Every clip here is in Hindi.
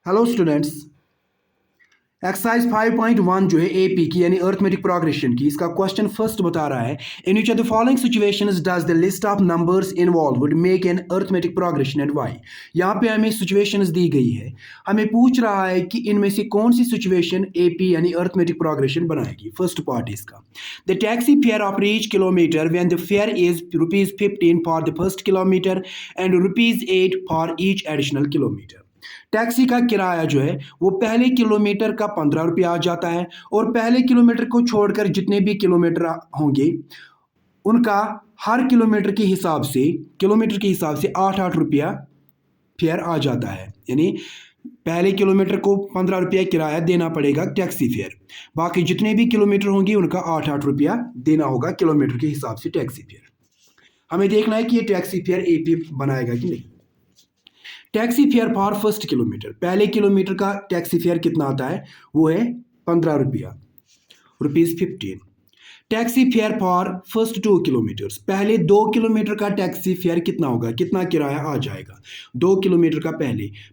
Hello students. एक्सरसाइज 5.1 जो है एपी की यानी अर्थमेटिक प्रोग्रेशन की, इसका क्वेश्चन फर्स्ट बता रहा है in which of the following situations does the list of numbers involved make an arithmetic progression and why. यहाँ पे हमें सिचुएशंस दी गई है, हमें पूछ रहा है कि इनमें से कौन सी सिचुएशन एपी यानी अर्थमेटिक प्रोग्रेशन बनाएगी। फर्स्ट पार्ट इसका, the taxi fare of each kilometre when the fair is ₹15 for the first kilometre and ₹8 for each additional kilometre. Taxi का किराया जो है वो पहले किलोमीटर का 15 रुपया आ जाता है और पहले किलोमीटर को छोड़कर जितने भी किलोमीटर होंगे उनका हर किलोमीटर के हिसाब से 8-8 रुपया फेयर आ जाता है। यानी पहले किलोमीटर को 15 रुपया किराया देना पड़ेगा टैक्सी फेयर, बाकी जितने भी किलोमीटर होंगे उनका 8-8 रुपया देना होगा किलोमीटर के हिसाब से टैक्सी फेयर। हमें देखना है कि ये टैक्सी फेयर एपी बनाएगा कि नहीं। Taxi fare for first kilometre, पहले किलोमीटर का टैक्सी फेयर कितना आता है, वो है 15 रुपया, ₹15। Taxi fare for first 2 kilometres, पहले 2 किलोमीटर का टैक्सी फेयर कितना होगा, कितना किराया आ जाएगा। 2 किलोमीटर का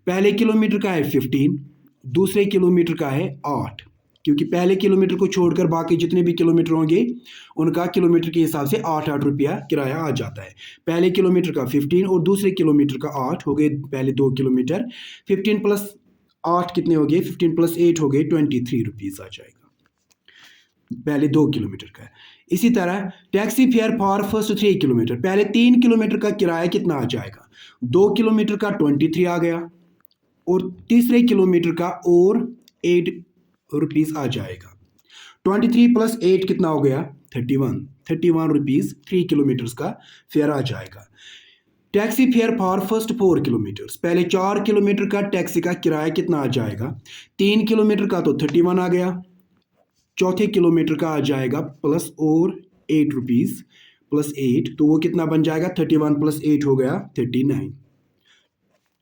पहले किलोमीटर का है 15, दूसरे किलोमीटर का है 8, क्योंकि पहले किलोमीटर को छोड़कर बाकी जितने भी किलोमीटर होंगे उनका किलोमीटर के हिसाब से 8-8 रुपया किराया आ जाता है। पहले किलोमीटर का 15 और दूसरे किलोमीटर का 8 हो गए पहले 2 किलोमीटर। 15 प्लस 8 कितने हो गए, 15 प्लस 8 हो गए 23 रुपीज़ आ जाएगा पहले 2 किलोमीटर का। इसी तरह taxi fare for first 3 kilometre, पहले 3 किलोमीटर का किराया कितना आ जाएगा, 2 किलोमीटर का 23 आ गया और तीसरे किलोमीटर का और 8 रुपीज़ आ जाएगा। 23 प्लस 8 कितना हो गया, 31 रुपीज़ 3 किलोमीटर्स का फेयर आ जाएगा। Taxi fare for first 4 kilometres, पहले 4 किलोमीटर का टैक्सी का किराया कितना आ जाएगा, 3 किलोमीटर का तो 31 आ गया, चौथे किलोमीटर का आ जाएगा प्लस और 8 रुपीज़ प्लस 8, तो वो कितना बन जाएगा, 31 प्लस 8 हो गया 39,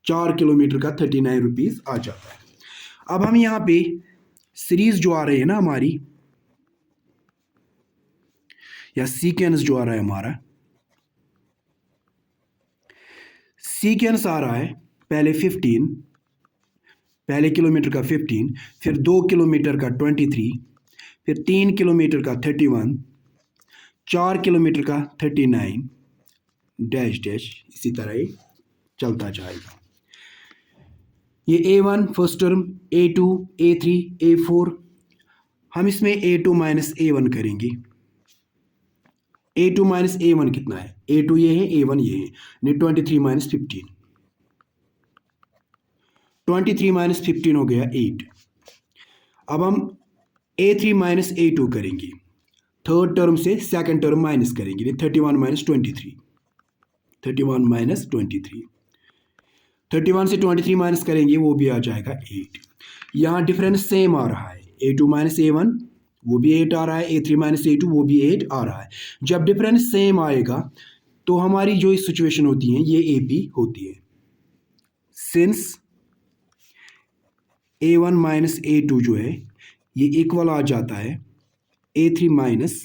4 किलोमीटर का 39 रुपीज़ आ जाता है। अब हम यहाँ पे सीरीज जो आ रही है ना हमारी, या सीक्वेंस जो आ रहा है हमारा, सीक्वेंस आ रहा है पहले 15, पहले किलोमीटर का 15, फिर 2 किलोमीटर का 23, फिर 3 किलोमीटर का 31, 4 किलोमीटर का 39 डैश डैश, इसी तरह ही चलता जाएगा। ये A1 first term, A2, A3, A4, हम इसमें A2 माइनस A1 करेंगे। A2 माइनस A1 कितना है, A2 ये है, A1 ये है, यानी 23 माइनस 15, 23 माइनस 15 हो गया 8। अब हम A3 माइनस A2 करेंगे, थर्ड टर्म से सेकंड टर्म माइनस करेंगे, 31 माइनस 23, 31 माइनस 23, 31 से 23 माइनस करेंगे वो भी आ जाएगा 8। यहाँ डिफरेंस सेम आ रहा है, A2 माइनस A1 वो भी 8 आ रहा है, A3 माइनस A2 वो भी 8 आ रहा है। जब डिफरेंस सेम आएगा तो हमारी जो सिचुएशन होती है ये AP होती है। सिंस A1 माइनस A2 जो है ये इक्वल आ जाता है A3 माइनस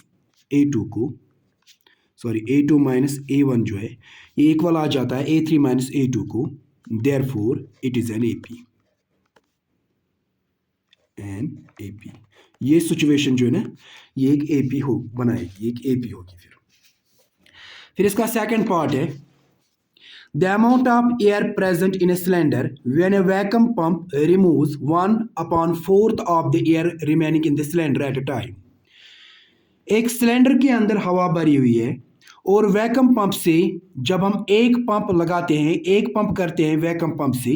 A2 को, सॉरी A2 माइनस A1 जो है ये इक्वल आ जाता है A3 माइनस A2 को, therefore it is an AP। ये सिचुएशन जो है ना ये एक AP हो बनाएगी, एक AP होगी। फिर इसका सेकंड पार्ट है, the amount of air present in a cylinder when A vacuum pump removes 1/4 of the air remaining in the cylinder at a time. एक सिलेंडर के अंदर हवा भरी हुई है और वैक्यूम पंप से जब हम एक पंप लगाते हैं, एक पंप करते हैं वैक्यूम पंप से,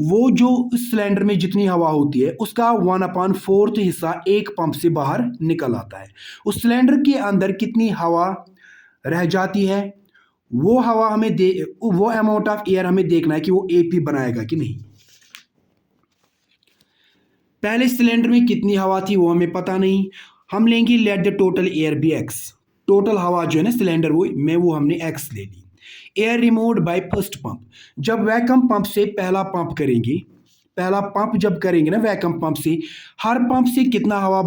वो जो सिलेंडर में जितनी हवा होती है उसका 1/4 हिस्सा एक पंप से बाहर निकल आता है। उस सिलेंडर के अंदर कितनी हवा रह जाती है, वो हवा हमें वो अमाउंट ऑफ एयर हमें देखना है कि वो AP बनाएगा कि नहीं। पहले सिलेंडर में कितनी हवा थी वो हमें पता नहीं, हम लेंगे let the total air be X, total हवा जो है ना सिलेंडर वो हमने X ले ली। Air removed by first pump, जब वैक्यूम पंप से पहला पंप करेंगे, पहला पंप जब करेंगे ना वैक्यूम पंप से, हर पंप से कितनी हवा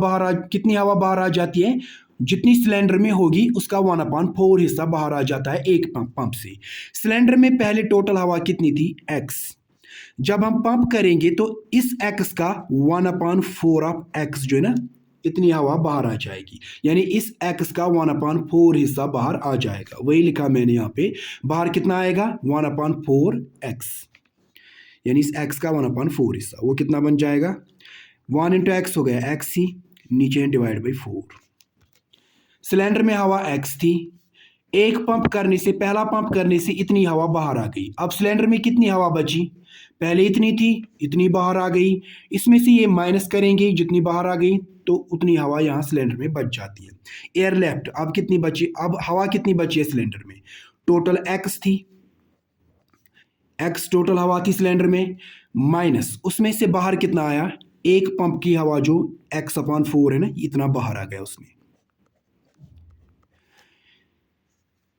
बाहर आ जाती है, जितनी सिलेंडर में होगी उसका 1/4 हिस्सा बाहर आ जाता है एक पंप से। सिलेंडर में पहले टोटल हवा कितनी थी, X, जब हम पंप करेंगे तो इस x का 1/4 ऑफ x जो है ना, इतनी हवा बाहर आ जाएगी, यानी इस x का 1/4 हिस्सा बाहर आ जाएगा। वही लिखा मैंने यहाँ पे, बाहर कितना आएगा 1/4 x, यानी इस x का 1/4 हिस्सा, वो कितना बन जाएगा 1 इंटू एक्स हो गया x ही, नीचे डिवाइड बाई 4। सिलेंडर में हवा x थी, एक पंप करने से, पहला पंप करने से इतनी हवा बाहर आ गई। अब सिलेंडर में कितनी हवा बची, पहले इतनी थी, इतनी बाहर आ गई, इसमें से ये माइनस करेंगे, जितनी बाहर आ गई तो उतनी हवा यहाँ सिलेंडर में बच जाती है। एयर लेफ्ट, अब कितनी बची, अब हवा कितनी बची है सिलेंडर में, टोटल x थी, x टोटल हवा थी सिलेंडर में, माइनस उसमें से बाहर कितना आया, एक पंप की हवा जो x/4 है ना, इतना बाहर आ गया उसमें।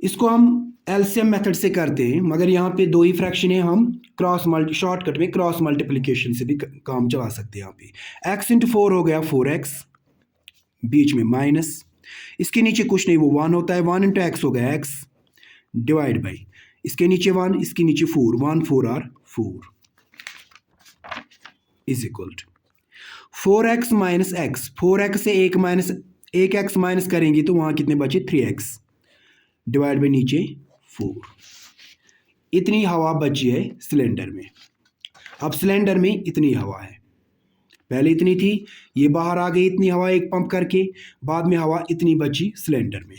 इसको हम एलसीएम मेथड से करते हैं, मगर यहाँ पे दो ही फ्रैक्शन है, हम शॉर्टकट में क्रॉस मल्टीप्लिकेशन से भी काम चला सकते हैं। यहाँ पे x इंटू 4 हो गया 4x, बीच में माइनस, इसके नीचे कुछ नहीं, वो 1 होता है, 1 इंटू एक्स हो गया x, डिवाइड बाई, इसके नीचे 1, इसके नीचे 4, 1 4 are 4 is equal to 4x minus x, 4x से एक x माइनस करेंगे तो वहाँ कितने बचे 3x, डिवाइड बाई नीचे 4। इतनी हवा बची है सिलेंडर में। अब सिलेंडर में इतनी हवा है, पहले इतनी थी, ये बाहर आ गई इतनी हवा एक पंप करके, बाद में हवा इतनी बची सिलेंडर में।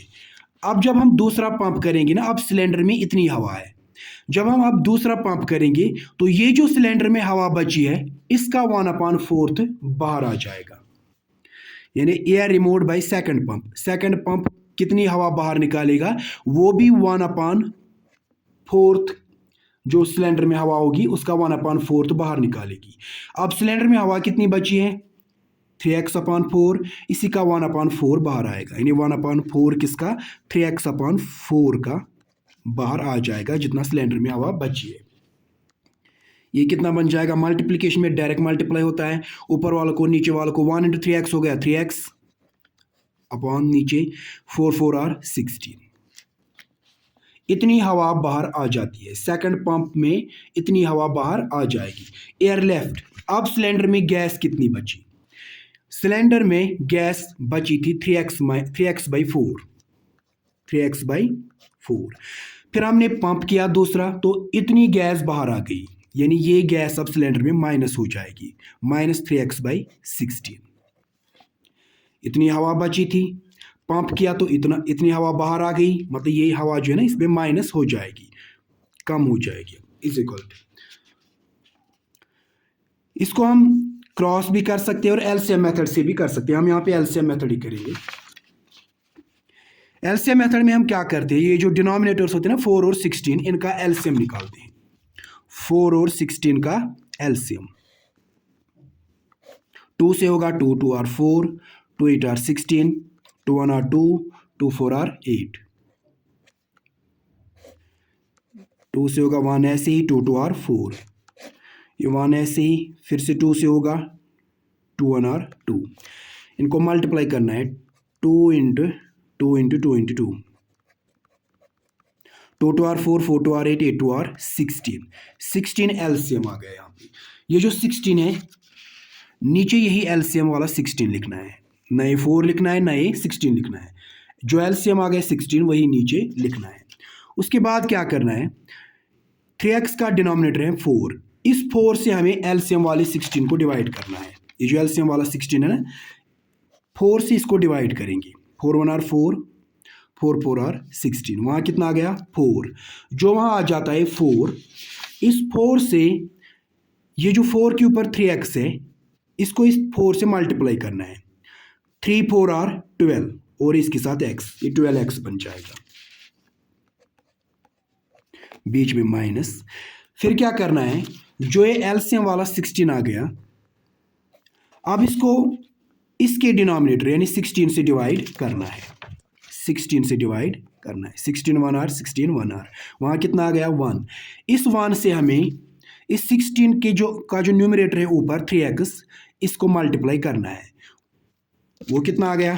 अब जब हम दूसरा पंप करेंगे ना, अब सिलेंडर में इतनी हवा है, जब हम अब दूसरा पंप करेंगे तो ये जो सिलेंडर में हवा बची है इसका 1/4 बाहर आ जाएगा, यानी air removed by second pump. Second pump कितनी हवा बाहर निकालेगा, वो भी 1/4 जो सिलेंडर में हवा होगी उसका 1/4 बाहर निकालेगी। अब सिलेंडर में हवा कितनी बची है 3x/4, इसी का 1/4 बाहर आएगा, यानी 1/4 किसका 3x/4 का बाहर आ जाएगा, जितना सिलेंडर में हवा बची है। ये कितना बन जाएगा, मल्टीप्लिकेशन में डायरेक्ट मल्टीप्लाई होता है, ऊपर वालों को नीचे वालों को, 1 इंटू 3x हो गया 3x अपॉन नीचे 4 4 आर 16। इतनी हवा बाहर आ जाती है, सेकंड पंप में इतनी हवा बाहर आ जाएगी। एयर लेफ्ट, अब सिलेंडर में गैस कितनी बची, सिलेंडर में गैस बची थी 3x/4, 3x/4। फिर हमने पंप किया दूसरा तो इतनी गैस बाहर आ गई, यानी ये गैस अब सिलेंडर में माइनस हो जाएगी, -3x/16। इतनी हवा बची थी, पंप किया तो इतनी हवा बाहर आ गई, मतलब ये हवा जो है ना इसमें माइनस हो जाएगी, कम हो जाएगी, इज इक्वल टू। इसको हम क्रॉस भी कर सकते हैं और एलसीएम मेथड से भी कर सकते हैं। हम यहाँ पे एलसीएम मेथड ही करेंगे। एलसीएम मेथड में हम क्या करते हैं, ये जो डिनोमिनेटर्स होते हैं ना 4 और 16, इनका एलसीएम निकालते हैं। 4 और 16 का एलसीएम, 2 से होगा 2 2 आर 4, 2 8 आर 16, 2 1 आर 2, 2 4 आर 8, 2 से होगा 1 ऐसे ही, 2 2 आर 4, ये 1 ऐसे ही, फिर से 2 से होगा 2 1 आर 2, इनको मल्टीप्लाई करना है, 2 into 2 into 2 into 2, 2 2 are 4, 4 2 are 8, 8 2 are 16, 16 LCM आ गया यहाँ पे। ये जो 16 है नीचे यही एलसीएम वाला 16 लिखना है, नए 4 लिखना है, नए 16 लिखना है, जो एलसीएम आ गया 16 वही नीचे लिखना है। उसके बाद क्या करना है, 3x का डिनोमिनेटर है 4, इस 4 से हमें एलसीएम वाले 16 को डिवाइड करना है। ये जो एलसीएम वाला 16 है ना, 4 से इसको डिवाइड करेंगे, 4 1 आर 4, 4 4 आर 16, वहाँ कितना आ गया 4, जो वहाँ आ जाता है 4, इस 4 से ये जो 4 के ऊपर 3x है इसको इस 4 से मल्टीप्लाई करना है, 3 4 आर 12 और इसके साथ x, ये 12x बन जाएगा, बीच में माइनस। फिर क्या करना है, जो ये एलसीएम वाला 16 आ गया, अब इसको इसके डिनोमिनेटर यानी 16 से डिवाइड करना है, 16 से डिवाइड करना है, 16 1 आर 16 1 आर, वहाँ कितना आ गया 1, इस 1 से हमें इस 16 के जो न्यूमरेटर है ऊपर 3x, इसको मल्टीप्लाई करना है, वो कितना आ गया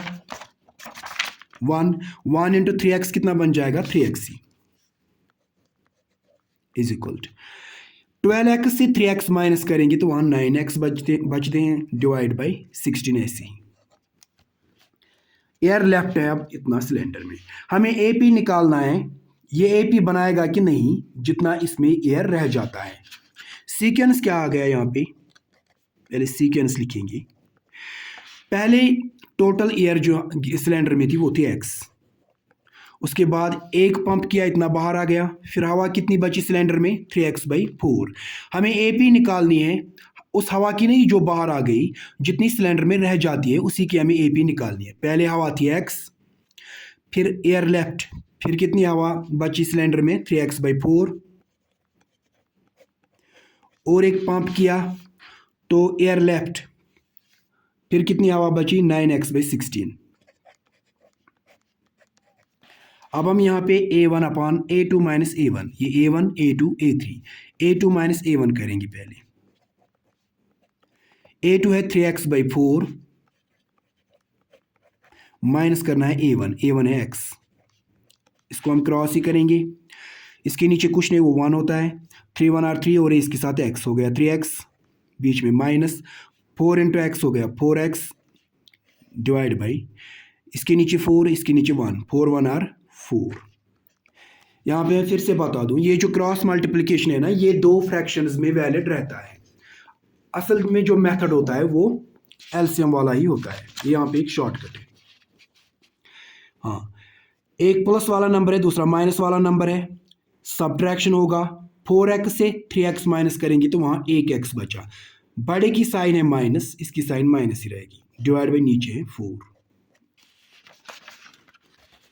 1, 1 इंटू 3x कितना बन जाएगा 3x he, is equal to. 12x से 3x माइनस करेंगे तो वहाँ 9x बचते हैं, डिवाइड बाई 16 ऐसे ही। एयर लेफ्ट है अब इतना सिलेंडर में, हमें AP निकालना है। ये AP बनाएगा कि नहीं जितना इसमें एयर रह जाता है। सीक्वेंस क्या आ गया यहाँ पे, पहले सीक्वेंस लिखेंगे। पहले टोटल एयर जो सिलेंडर में थी वो थी x, उसके बाद एक पंप किया इतना बाहर आ गया, फिर हवा कितनी बची सिलेंडर में 3x/4। हमें AP निकालनी है, उस हवा की नहीं जो बाहर आ गई, जितनी सिलेंडर में रह जाती है उसी की हमें AP निकालनी है। पहले हवा थी x, फिर एयर लेफ्ट, फिर कितनी हवा बची सिलेंडर में 3x/4, और एक पंप किया तो एयर लेफ्ट, फिर कितनी हवा बची 9x/16। अब हम यहाँ पे A1/A2 माइनस A1, ये A1 A2 A3, A2 minus A1 करेंगे। पहले A2 है 3x/4, माइनस करना है A1 है x, इसको हम क्रॉस ही करेंगे। इसके नीचे कुछ नहीं, वो 1 होता है, 3 1 3 और इसके साथ x हो गया 3x, बीच में माइनस 4 इंटू x हो गया 4x, डिवाइड बाई इसके नीचे 4, इसके नीचे 1, 4 1 4। यहाँ पे मैं फिर से बता दूं, ये जो क्रॉस मल्टीप्लिकेशन है ना, ये दो फ्रैक्शंस में वैलिड रहता है। असल में जो मेथड होता है वो एलसीएम वाला ही होता है। ये यहाँ पे एक शॉर्टकट है। हाँ, एक प्लस वाला नंबर है, दूसरा माइनस वाला नंबर है, सब्ट्रैक्शन होगा। 4x से 3x माइनस करेंगे तो वहाँ 1x बचा, बड़े की साइन है माइनस, इसकी साइन माइनस ही रहेगी, डिवाइड बाई नीचे है 4।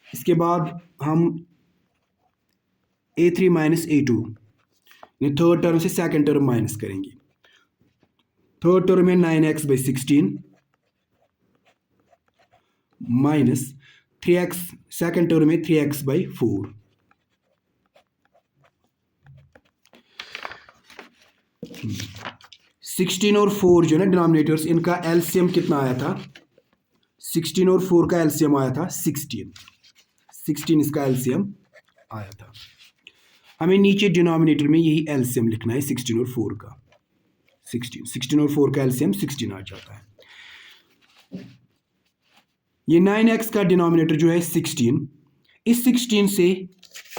इसके बाद हम A3 minus A2 third term से सेकंड टर्म माइनस करेंगे। थर्ड टर्म में 9x/16 minus 3x, second term में 3x/4। सिक्सटीन और 4 जो है ना डिनोमिनेटर्स, इनका एलसीएम कितना आया था, 16 और 4 का एलसीएम आया था 16 इसका एलसीएम आया था। हमें नीचे डिनोमिनेटर में यही एलसीएम लिखना है 16 और 4 का। 16 और 4 का एलसीएम 16 आ जाता है। ये 9x का डिनोमिनेटर जो है 16, इस 16 से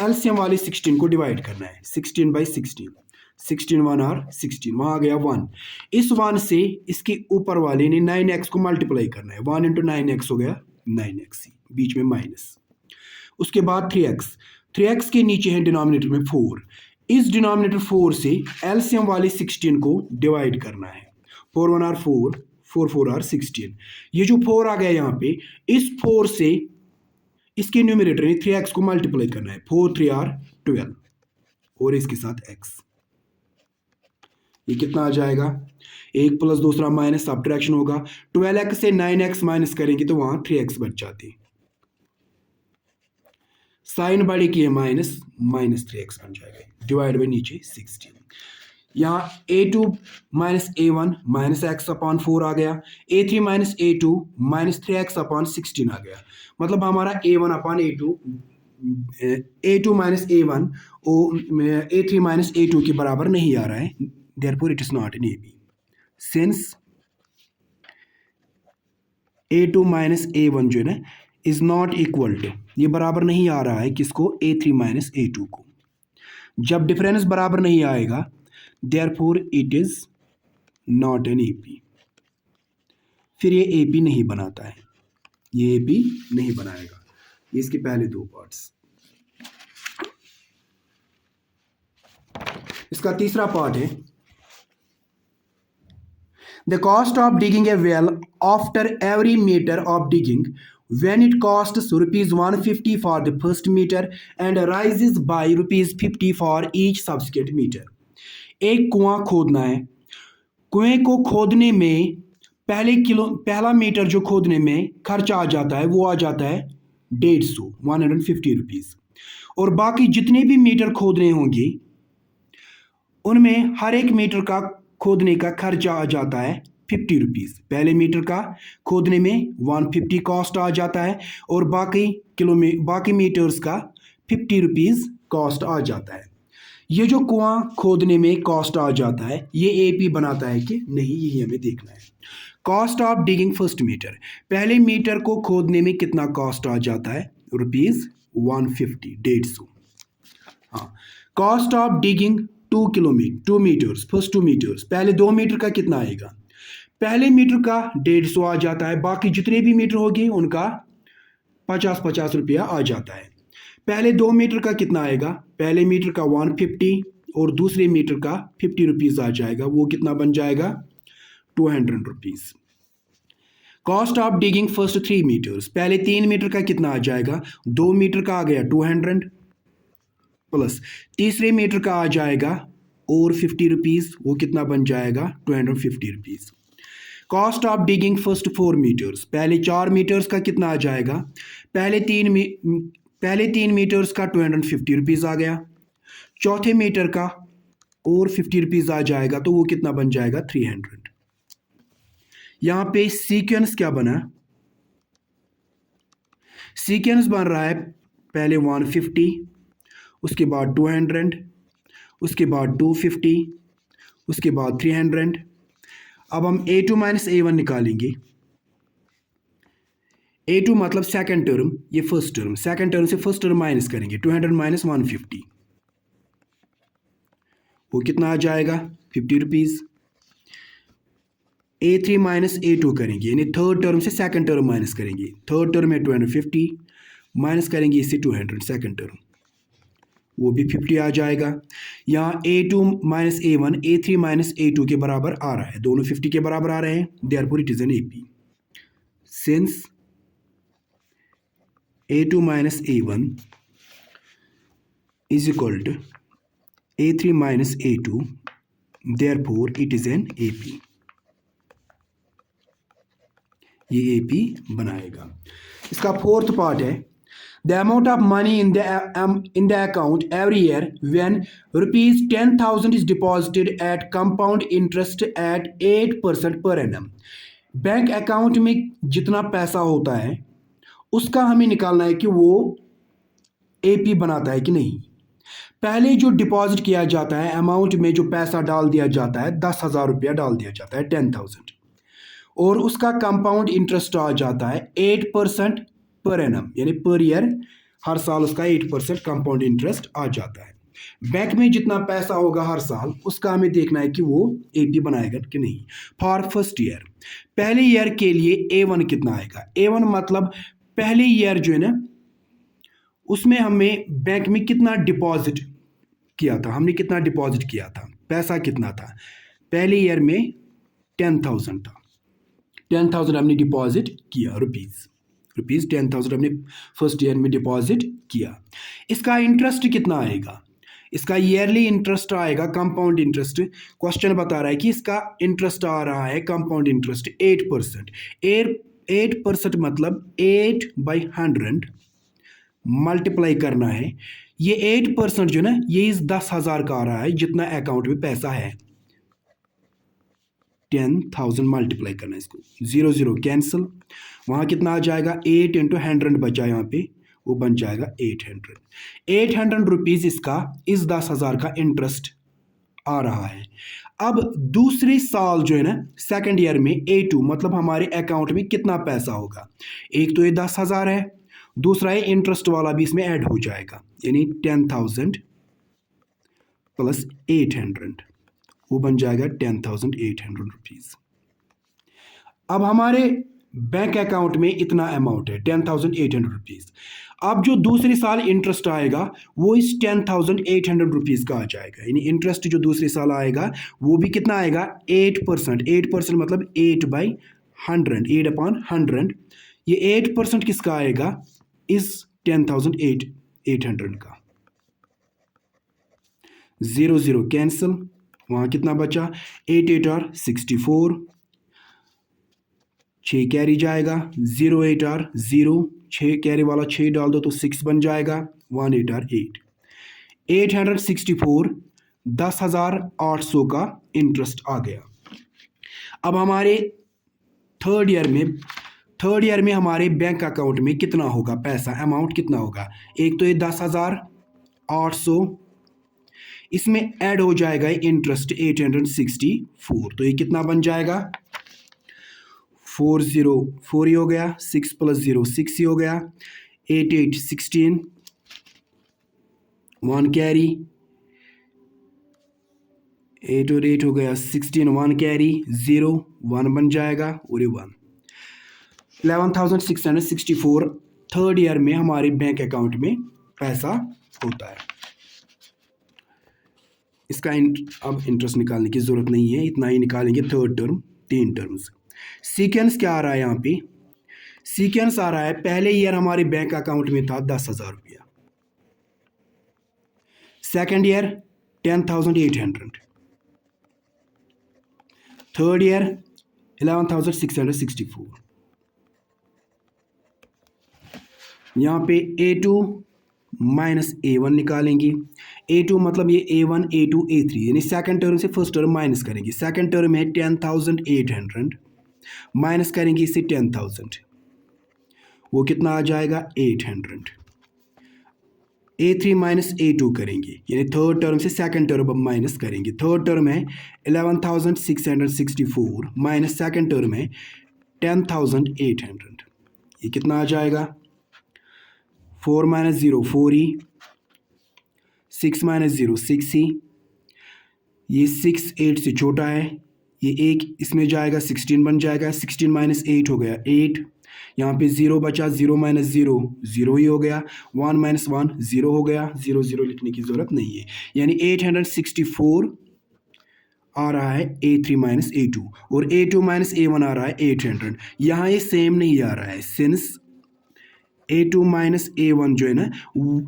एलसीएम वाले 16 को डिवाइड करना है, 16/16, 16 1 16, वहाँ आ गया 1। इस 1 से इसके ऊपर वाले ने 9x को मल्टीप्लाई करना है, 1 इंटू 9x हो गया 9x, बीच में माइनस। उसके बाद 3x के नीचे है डिनोमिनेटर में 4, इस डिनोमिनेटर 4 से एलसीएम वाले 16 को डिवाइड करना है, 4 1 4, 4 4 16। ये जो 4 आ गया यहाँ पे, इस 4 से इसके न्यूमरेटर में 3x को मल्टीप्लाई करना है, 4 3 12, और इसके साथ x। ये कितना आ जाएगा, एक प्लस दूसरा माइनस, सब्ट्रैक्शन होगा। 12x से 9x माइनस करेंगे तो वहां 3x बच जाते, साइन बड़ी की है माइनस, माइनस 3x बन जाएगा, डिवाइड बाई नीचे 16। यहाँ A2 minus A1 minus x/4 आ गया, A3 minus A2 minus 3x/16 आ गया। मतलब हमारा A1/A2, A2 माइनस A1 और A3 माइनस A2 के बराबर नहीं आ रहा है, therefore it is not an AB. Since A2 minus A1 जो है ना इज नॉट इक्वल टू, ये बराबर नहीं आ रहा है किसको, A3 माइनस A2 को। जब डिफरेंस बराबर नहीं आएगा therefore it is not an AP, फिर ये AP नहीं बनाता है, ये AP नहीं बनाएगा। ये इसके पहले दो पार्ट्स। इसका तीसरा पार्ट है, the cost of digging a well after every meter of digging, when it costs rupees 150 for the first meter and rises by rupees 50 for each subsequent meter. एक कुआं खोदना है, कुएं को खोदने में पहला मीटर जो खोदने में खर्चा आ जाता है वो आ जाता है 150 रुपीज़, और बाकी जितने भी मीटर खोदने होंगे उनमें हर एक मीटर का खोदने का खर्चा आ जाता है 50 रुपीज़। पहले मीटर का खोदने में 150 कॉस्ट आ जाता है और बाकी मीटर्स का 50 रुपीज़ कॉस्ट आ जाता है। ये जो कुआं खोदने में कॉस्ट आ जाता है, ये एपी बनाता है कि नहीं, यही हमें देखना है। Cost of digging first metre, पहले मीटर को खोदने में कितना कॉस्ट आ जाता है, ₹150, 150। हाँ, cost of digging 2 metres, first 2 metres, पहले 2 मीटर का कितना आएगा, पहले मीटर का 150 आ जाता है, बाकी जितने भी मीटर होंगे उनका 50-50 रुपया आ जाता है। पहले 2 मीटर का कितना आएगा, पहले मीटर का 150 और दूसरे मीटर का 50 रुपीज़ आ जाएगा, वो कितना बन जाएगा, 200 rupees. Cost of digging first 3 metres, पहले 3 मीटर का कितना आ जाएगा, 2 मीटर का आ गया 200 प्लस तीसरे मीटर का आ जाएगा और 50 रुपीज़, वो कितना बन जाएगा, 250 rupees. Cost of digging first 4 metres, पहले 4 मीटर्स का कितना आ जाएगा, पहले तीन मीटर्स का 250 रुपीज़ आ गया, चौथे मीटर का और 50 रुपीज़ आ जाएगा, तो वो कितना बन जाएगा, 300। यहाँ पे सीक्वेंस क्या बना, सीक्वेंस बन रहा है पहले 150, उसके बाद 200, उसके बाद 250, उसके बाद 300। अब हम A2 माइनस A1 निकालेंगे। A2 मतलब सेकंड टर्म, ये फर्स्ट टर्म, सेकंड टर्म से फर्स्ट टर्म माइनस करेंगे, 200 माइनस 150, वो कितना आ जाएगा, 50 रुपीज़। A3 माइनस A2 करेंगे, यानी थर्ड टर्म से सेकंड टर्म माइनस करेंगे, थर्ड टर्म है 250, माइनस करेंगे इससे 200, सेकंड टर्म, वो भी 50 आ जाएगा। यहाँ A2 minus A1 A3 minus A2 के बराबर आ रहा है, दोनों 50 के बराबर आ रहे हैं, therefore it is an AP। Since A2 minus A1 is equal to A3 minus A2, therefore it is an AP। ये AP बनाएगा। इसका फोर्थ पार्ट है, the amount of money in the account every year when ₹10,000 is deposited at compound interest at 8% per annum। Bank account में जितना पैसा होता है उसका हमें निकालना है कि वो AP बनाता है कि नहीं। पहले जो डिपॉजिट किया जाता है अमाउंट में, जो पैसा डाल दिया जाता है, 10,000 रुपया डाल दिया जाता है, 10,000, और उसका कंपाउंड इंटरेस्ट आ जाता है 8% पर एनम, यानी पर ईयर, हर साल उसका 8% कंपाउंड इंटरेस्ट आ जाता है। बैंक में जितना पैसा होगा हर साल, उसका हमें देखना है कि वो AP बनाएगा कि नहीं। फॉर फर्स्ट ईयर, पहले ईयर के लिए A1 कितना आएगा, A1 मतलब पहले ईयर जो है ना, उसमें हमें बैंक में कितना डिपॉजिट किया था, हमने कितना डिपॉजिट किया था, पैसा कितना था, पहले ईयर में 10,000 था, 10,000 हमने डिपॉजिट किया, रुपीज़ 10,000 हमने फर्स्ट ईयर में डिपॉजिट किया। इसका इंटरेस्ट कितना आएगा, इसका ईयरली इंटरेस्ट आएगा, कंपाउंड इंटरेस्ट। क्वेश्चन बता रहा है कि इसका इंटरेस्ट आ रहा है कंपाउंड इंटरेस्ट 8%। 8% मतलब 8/100 मल्टीप्लाई करना है। ये 8% जो ना, ये इस 10,000 का आ रहा है, जितना अकाउंट में पैसा है, 10,000 मल्टीप्लाई करना है इसको, 0 0 कैंसिल, वहाँ कितना आ जाएगा, 8 इंटू 100 बचा यहाँ पे, वो बन जाएगा 800 रुपीज़ इसका इस 10,000 का इंटरेस्ट आ रहा है। अब दूसरे साल जो है ना, सेकंड ईयर में A2 मतलब हमारे अकाउंट में कितना पैसा होगा, एक तो ये 10,000 है, दूसरा ये इंटरेस्ट वाला भी इसमें ऐड हो जाएगा, यानी 10,000 प्लस 800, वो बन जाएगा 10,800 रुपीज़। अब हमारे बैंक अकाउंट में इतना अमाउंट है 10,800 रुपीज़। अब जो दूसरे साल इंटरेस्ट आएगा वो इस 10,800 रुपीज़ का आ जाएगा, यानी इंटरेस्ट जो दूसरे साल आएगा वो भी कितना आएगा, 8%। 8% मतलब 8/100, 8/100। ये 8% किसका आएगा, इस 10,800 का, 0 0 कैंसिल, वहाँ कितना बचा, 8 8 और 64, 6 कैरी जाएगा, 0 8 और 0, 6 कैरी वाला 6 डाल दो तो 6 बन जाएगा, 1 8 और 8, 864, 10,800 का इंटरेस्ट आ गया। अब हमारे थर्ड ईयर में हमारे बैंक अकाउंट में कितना होगा पैसा, अमाउंट कितना होगा, एक तो ये 10,800, इसमें ऐड हो जाएगा इंटरेस्ट 864, तो ये कितना बन जाएगा 4 ही हो गया, 6 + 0 6 ही हो गया, 8 8 16, 1 कैरी, 8 और 8 हो गया 16, 1 कैरी, 0 1 बन जाएगा और ये 1। 11,664 थर्ड ईयर में हमारे बैंक अकाउंट में पैसा होता है। इसका अब इंटरेस्ट निकालने की ज़रूरत नहीं है, इतना ही निकालेंगे थर्ड टर्म 3 टर्म्स। सीक्वेंस क्या आ रहा है यहाँ पे, सीक्वेंस आ रहा है पहले ईयर हमारे बैंक अकाउंट में था 10,000 रुपया, सेकेंड ईयर 10,800, थर्ड ईयर 11,664। यहाँ पे A2 माइनस A1 निकालेंगे। A2 मतलब ये A1 A2 A3 यानी सेकंड टर्म से फर्स्ट टर्म माइनस करेंगे। सेकंड टर्म है 10,800 माइनस करेंगे इससे 10,000, वो कितना आ जाएगा 800। A3 माइनस A2 करेंगे यानी थर्ड टर्म से सेकंड टर्म अब माइनस करेंगे। थर्ड टर्म है 11,664 माइनस सेकंड टर्म है 10,800, ये कितना आ जाएगा 4 माइनस 0 4 ही, 6 माइनस 0 6 ही, ये 6 8 से छोटा है, ये एक इसमें जाएगा 16 बन जाएगा, 16 माइनस 8 हो गया 8, यहाँ पे 0 बचा, 0 माइनस 0 0 ही हो गया, 1 माइनस 1 0 हो गया, 0 0 लिखने की ज़रूरत नहीं है, यानी 864 आ रहा है A3 माइनस A2 और A2 माइनस A1 आ रहा है 800। यहाँ ये सेम नहीं आ रहा है सिंस A2 माइनस A1 जो है ना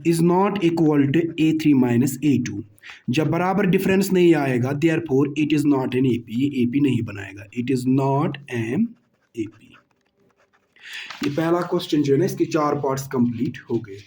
is not equal to A3 minus A2। जब बराबर डिफरेंस नहीं आएगा therefore it is not an AP, ये AP नहीं बनाएगा, it is not an AP। ये पहला क्वेश्चन जो है ना इसके 4 पार्ट्स कंप्लीट हो गए।